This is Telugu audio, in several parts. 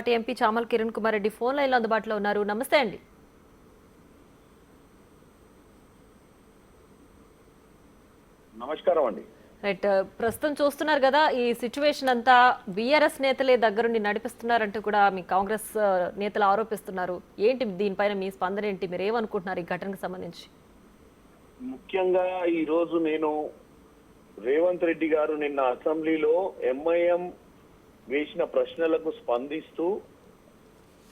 Party MP Chamala Kiran Kumar Reddy phone లైన్లో అందుబాటులో ఉన్నారు. నమస్తే అండి. నమస్కారం అండి. రైట్, ప్రస్తుతం చూస్తున్నారు కదా, ఈ సిచ్యువేషన్ అంతా బీఆర్ఎస్ నేతలే దగ్గరుండి నడిపిస్తున్నారంటూ కూడా మీ కాంగ్రెస్ నేతలు ఆరోపిస్తున్నారు. ఏంటి దీనిపైన మీ స్పందన ఏంటి? మీరు ఏమనుకుంటున్నారు ఈ ఘటనకు సంబంధించి? ముఖ్యంగా ఈ రోజు నేను రేవంత్ రెడ్డి గారు నిన్న అసెంబ్లీలో ఎంఐఎం వేసిన ప్రశ్నలకు స్పందిస్తూ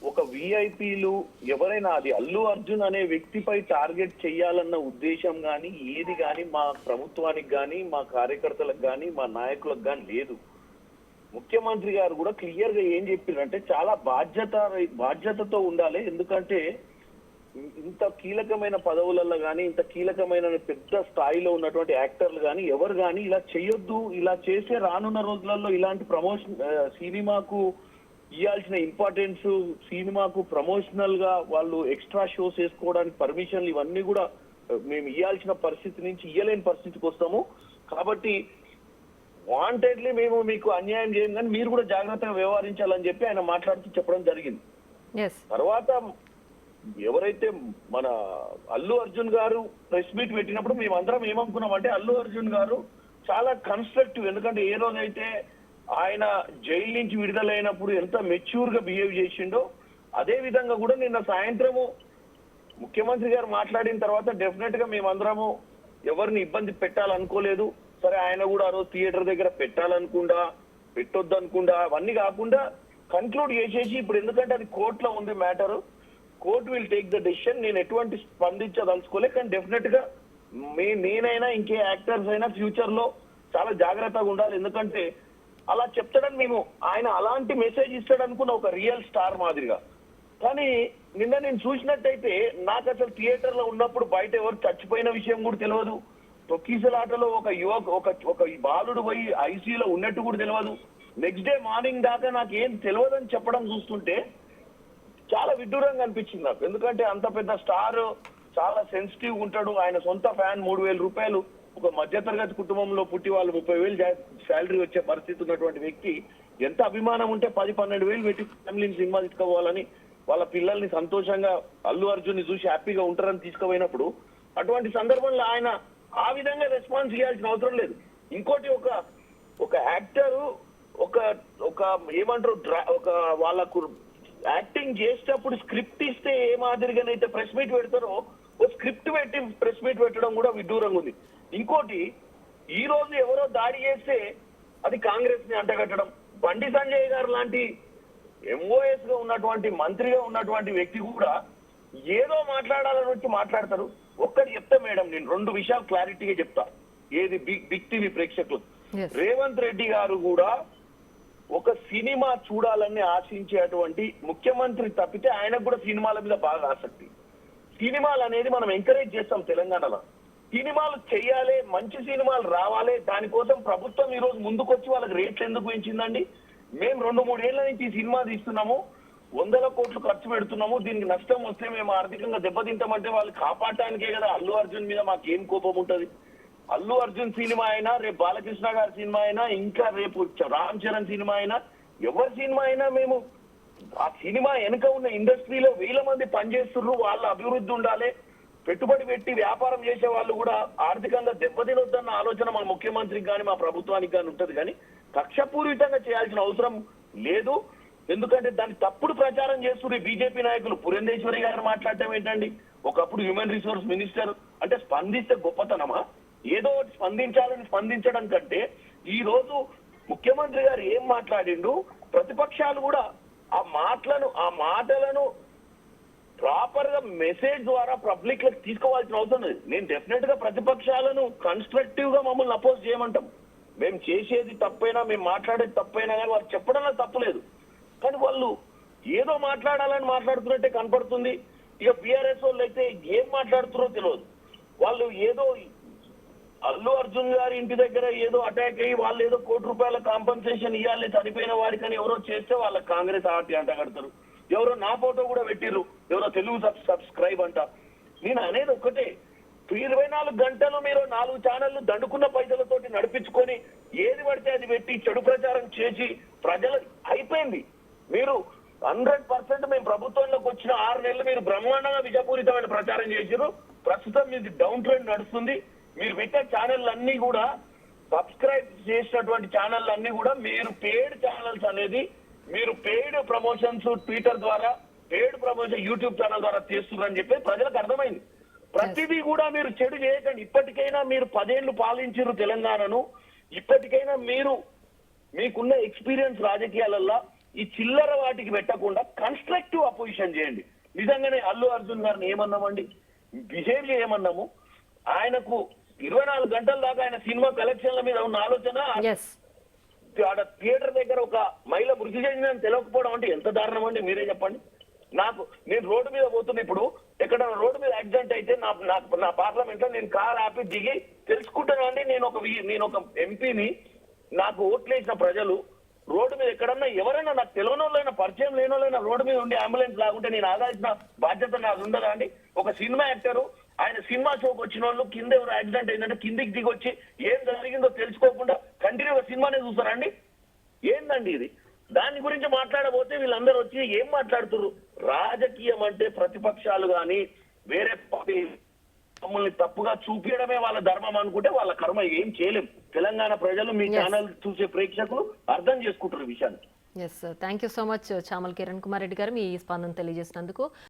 ఒక విఐపీలు ఎవరైనా అది అల్లు అర్జున్ అనే వ్యక్తిపై టార్గెట్ చేయాలన్న ఉద్దేశం కానీ ఏది కానీ మా ప్రభుత్వానికి కానీ మా కార్యకర్తలకు కానీ మా నాయకులకు కానీ లేదు. ముఖ్యమంత్రి గారు కూడా క్లియర్ గా ఏం చెప్పారంటే చాలా బాధ్యతతో ఉండాలి. ఎందుకంటే ఇంత కీలకమైన పదవులలో కానీ ఇంత కీలకమైన పెద్ద స్థాయిలో ఉన్నటువంటి యాక్టర్లు కానీ ఎవరు కానీ ఇలా చేయొద్దు, ఇలా చేసే రానున్న రోజులలో ఇలాంటి ప్రమోషన్ సినిమాకు ఇవ్వాల్సిన ఇంపార్టెన్స్, సినిమాకు ప్రమోషనల్ గా వాళ్ళు ఎక్స్ట్రా షోస్ వేసుకోవడానికి పర్మిషన్లు ఇవన్నీ కూడా మేము ఇవ్వాల్సిన పరిస్థితి నుంచి ఇవ్వలేని పరిస్థితికి వస్తాము. కాబట్టి వాంటెడ్లీ మేము మీకు అన్యాయం చేయం కానీ మీరు కూడా జాగ్రత్తగా వ్యవహరించాలని చెప్పి ఆయన మాట్లాడుతూ చెప్పడం జరిగింది. తర్వాత ఎవరైతే మన అల్లు అర్జున్ గారు ప్రెస్ మీట్ పెట్టినప్పుడు మేమందరం ఏమనుకున్నామంటే అల్లు అర్జున్ గారు చాలా కన్స్ట్రక్టివ్, ఎందుకంటే ఏ రోజైతే ఆయన జైలు నుంచి విడుదలైనప్పుడు ఎంత మెచ్యూర్ గా బిహేవ్ చేసిండో అదే విధంగా కూడా నిన్న సాయంత్రము ముఖ్యమంత్రి గారు మాట్లాడిన తర్వాత డెఫినెట్ గా మేమందరము ఎవరిని ఇబ్బంది పెట్టాలనుకోలేదు. సరే, ఆయన కూడా ఆ రోజు థియేటర్ దగ్గర పెట్టాలనుకుండా పెట్టొద్దు అనుకుండా అవన్నీ కాకుండా కన్క్లూడ్ చేసేసి ఇప్పుడు ఎందుకంటే అది కోర్టులో ఉంది matter, court will take the decision. నేను ఎటువంటి స్పందించదలుచుకోలే, కానీ డెఫినెట్ గా నేనైనా ఇంకే యాక్టర్స్ అయినా ఫ్యూచర్ లో చాలా జాగ్రత్తగా ఉండాలి. ఎందుకంటే అలా చెప్తాడని మేము ఆయన అలాంటి మెసేజ్ ఇస్తాడు అనుకున్న ఒక రియల్ స్టార్ మాదిరిగా. కానీ నిన్న నేను చూసినట్టయితే నాకు అసలు థియేటర్ లో ఉన్నప్పుడు బయట ఎవరు చచ్చిపోయిన విషయం కూడా తెలియదు. తొక్కిసలాటలో ఒక బాలుడు పోయి ఐసీయూలో ఉన్నట్టు కూడా తెలియదు. నెక్స్ట్ డే మార్నింగ్ దాకా నాకు ఏం తెలియదని చెప్పడం చూస్తుంటే చాలా విడ్డూరంగా అనిపించింది నాకు. ఎందుకంటే అంత పెద్ద స్టార్, చాలా సెన్సిటివ్ ఉంటాడు. ఆయన సొంత ఫ్యాన్ 3,000 రూపాయలు ఒక మధ్యతరగతి కుటుంబంలో పుట్టి వాళ్ళు 30,000 శాలరీ వచ్చే పరిస్థితి ఉన్నటువంటి వ్యక్తి ఎంత అభిమానం ఉంటే 10-12 పెట్టి ఫ్యామిలీని సినిమా తీసుకోవాలని వాళ్ళ పిల్లల్ని సంతోషంగా అల్లు అర్జున్ ని చూసి హ్యాపీగా ఉంటారని తీసుకుపోయినప్పుడు అటువంటి సందర్భంలో ఆయన ఆ విధంగా రెస్పాన్స్ ఇవ్వాల్సిన అవసరం లేదు. ఇంకోటి ఒక యాక్టర్ ఒక ఏమంటారు ఒక వాళ్ళకు యాక్టింగ్ చేసేటప్పుడు స్క్రిప్ట్ ఇస్తే ఏ మాదిరిగానైతే ప్రెస్ మీట్ పెడతారో ఓ స్క్రిప్ట్ పెట్టి ప్రెస్ మీట్ పెట్టడం కూడా విడ్డూరంగా ఉంది. ఇంకోటి, ఈ రోజు ఎవరో దాడి చేస్తే అది కాంగ్రెస్ ని అంటగట్టడం, బండి సంజయ్ గారు లాంటి ఎంఓఎస్ గా ఉన్నటువంటి మంత్రిగా ఉన్నటువంటి వ్యక్తి కూడా ఏదో మాట్లాడాలని వచ్చి మాట్లాడతారు. ఒక్కటి చెప్తా మేడం, నేను 2 విషయాలు క్లారిటీగా చెప్తా. ఏది బిగ్ టీవీ ప్రేక్షకులు, రేవంత్ రెడ్డి గారు కూడా ఒక సినిమా చూడాలని ఆశించేటువంటి ముఖ్యమంత్రి తప్పితే ఆయనకు కూడా సినిమాల మీద బాగా ఆసక్తి. సినిమాలు అనేది మనం ఎంకరేజ్ చేస్తాం తెలంగాణలో. సినిమాలు చెయ్యాలి, మంచి సినిమాలు రావాలి, దానికోసం ప్రభుత్వం ఈ రోజు ముందుకొచ్చి వాళ్ళకి రేట్లు ఎందుకు పెంచిందండి? మేము 2-3 ఏళ్ల నుంచి ఈ సినిమా తీస్తున్నాము, 100 కోట్లు ఖర్చు పెడుతున్నాము, దీనికి నష్టం వస్తే మేము ఆర్థికంగా దెబ్బతింటామంటే వాళ్ళు కాపాడటానికే కదా. అల్లు అర్జున్ మీద మాకేం కోపం ఉంటది? అల్లు అర్జున్ సినిమా అయినా, రేపు బాలకృష్ణ గారి సినిమా అయినా, ఇంకా రేపు రామ్ చరణ్ సినిమా అయినా, ఎవరి సినిమా అయినా మేము ఆ సినిమా వెనుక ఉన్న ఇండస్ట్రీలో 1000 మంది పనిచేస్తున్నారు, వాళ్ళ అభివృద్ధి ఉండాలి. పెట్టుబడి పెట్టి వ్యాపారం చేసే వాళ్ళు కూడా ఆర్థికంగా దెబ్బతినొద్దన్న ఆలోచన మా ముఖ్యమంత్రికి కానీ మా ప్రభుత్వానికి కానీ ఉంటది. కానీ కక్షపూరితంగా చేయాల్సిన అవసరం లేదు. ఎందుకంటే దాన్ని తప్పుడు ప్రచారం చేస్తున్నారు బీజేపీ నాయకులు. పురంధేశ్వరి గారు మాట్లాడటం ఏంటండి? ఒకప్పుడు హ్యూమన్ రిసోర్స్ మినిస్టర్ అంటే స్పందిస్తే గొప్పతనమా? ఏదో ఒకటి స్పందించడం కంటే ఈ రోజు ముఖ్యమంత్రి గారు ఏం మాట్లాడిండు, ప్రతిపక్షాలు కూడా ఆ మాటలను ప్రాపర్ గా మెసేజ్ ద్వారా పబ్లిక్ లకు తీసుకోవాల్సిన అవసరం లేదు. నేను డెఫినెట్ గా ప్రతిపక్షాలను కన్స్ట్రక్టివ్ గా మమ్మల్ని అపోజ్ చేయమంటాం. మేము చేసేది తప్పైనా, మేము మాట్లాడేది తప్పైనా కానీ వాళ్ళు చెప్పడంలో తప్పులేదు. కానీ వాళ్ళు ఏదో మాట్లాడాలని మాట్లాడుతున్నట్టే కనపడుతుంది. ఇక బీఆర్ఎస్ వాళ్ళు అయితే ఏం మాట్లాడుతున్నారో తెలియదు. వాళ్ళు ఏదో అల్లు అర్జున్ గారి ఇంటి దగ్గర ఏదో అటాక్ అయ్యి వాళ్ళు ఏదో ₹1,00,00,000 కాంపన్సేషన్ ఇవ్వాలి చనిపోయిన వారికని ఎవరో చేస్తే వాళ్ళకి కాంగ్రెస్ ఆర్టీ అంట కడతారు. ఎవరో నా ఫోటో కూడా పెట్టిర్రు, ఎవరో తెలుగు సబ్స్క్రైబ్ అంట. నేను అనేది ఒక్కటే, 24 గంటలు మీరు 4 ఛానళ్లు దండుకున్న పైసలతోటి నడిపించుకొని ఏది పడితే అది పెట్టి చెడు ప్రచారం చేసి ప్రజలు అయిపోయింది. మీరు 100% మేము ప్రభుత్వంలోకి వచ్చిన 6 నెలలు మీరు బ్రహ్మాండంగా విజయపూరితమైన ప్రచారం చేశారు. ప్రస్తుతం మీది డౌన్ ట్రెండ్ నడుస్తుంది. మీరు పెట్టే ఛానల్ అన్ని కూడా సబ్స్క్రైబ్ చేసినటువంటి ఛానల్ అన్ని కూడా మీరు పెయిడ్ ఛానల్స్ అనేది మీరు పెయిడ్ ప్రమోషన్స్ ట్విట్టర్ ద్వారా పెయిడ్ ప్రమోషన్ యూట్యూబ్ ఛానల్ ద్వారా చేస్తున్నారని చెప్పి ప్రజలకు అర్థమైంది. ప్రతిదీ కూడా మీరు చెడు చేయకండి. ఇప్పటికైనా మీరు 10 ఏళ్లు పాలించారు తెలంగాణను. ఇప్పటికైనా మీరు మీకున్న ఎక్స్పీరియన్స్ రాజకీయాలలో ఈ చిల్లర వాటికి పెట్టకుండా కన్స్ట్రక్టివ్ అపోజిషన్ చేయండి. నిజంగానే అల్లు అర్జున్ గారిని ఏమన్నామండి, బిహేవ్ చేయమన్నాము. ఆయనకు 24 గంటల దాకా ఆయన సినిమా కలెక్షన్ల మీద ఉన్న ఆలోచన ఆడ థియేటర్ దగ్గర ఒక మహిళ మృతి చెందిందని తెలియకపోవడం అంటే ఎంత దారుణం అండి, మీరే చెప్పండి. నేను రోడ్డు మీద పోతున్నా, ఇప్పుడు ఎక్కడ రోడ్డు మీద యాక్సిడెంట్ అయితే నా పార్లమెంట్ లో నేను కార్ ఆపి దిగి తెలుసుకుంటానండి. నేను ఒక ఎంపీని, నాకు ఓట్లేసిన ప్రజలు రోడ్డు మీద ఎక్కడన్నా ఎవరైనా నాకు తెలియనోళ్ళైనా పరిచయం లేనోళ్ళైనా రోడ్డు మీద ఉండి అంబులెన్స్ లాగుంటే నేను ఆదాల్సిన బాధ్యత నాకు ఉండదా అండి? ఒక సినిమా యాక్టరు ఆయన సినిమా షోకి వచ్చిన వాళ్ళు కింద ఎవరు యాక్సిడెంట్ అయిందంటే కిందికి దిగి వచ్చి ఏం జరిగిందో తెలుసుకోకుండా కంటిన్యూగా సినిమానే చూస్తారండి? ఏందండి ఇది? దాని గురించి మాట్లాడబోతే వీళ్ళందరూ వచ్చి ఏం మాట్లాడుతున్నారు? రాజకీయం అంటే ప్రతిపక్షాలు కానీ వేరే పార్టీ మమ్మల్ని తప్పుగా చూపించడమే వాళ్ళ ధర్మం అనుకుంటే వాళ్ళ కర్మ ఏం చేయలేం. తెలంగాణ ప్రజలు మీ ఛానల్ చూసే ప్రేక్షకులు అర్థం చేసుకుంటారు ఈ విషయాన్ని. Thank you so much Chamal Kiran Kumar Reddy గారు మీ స్పందన తెలియజేసినందుకు.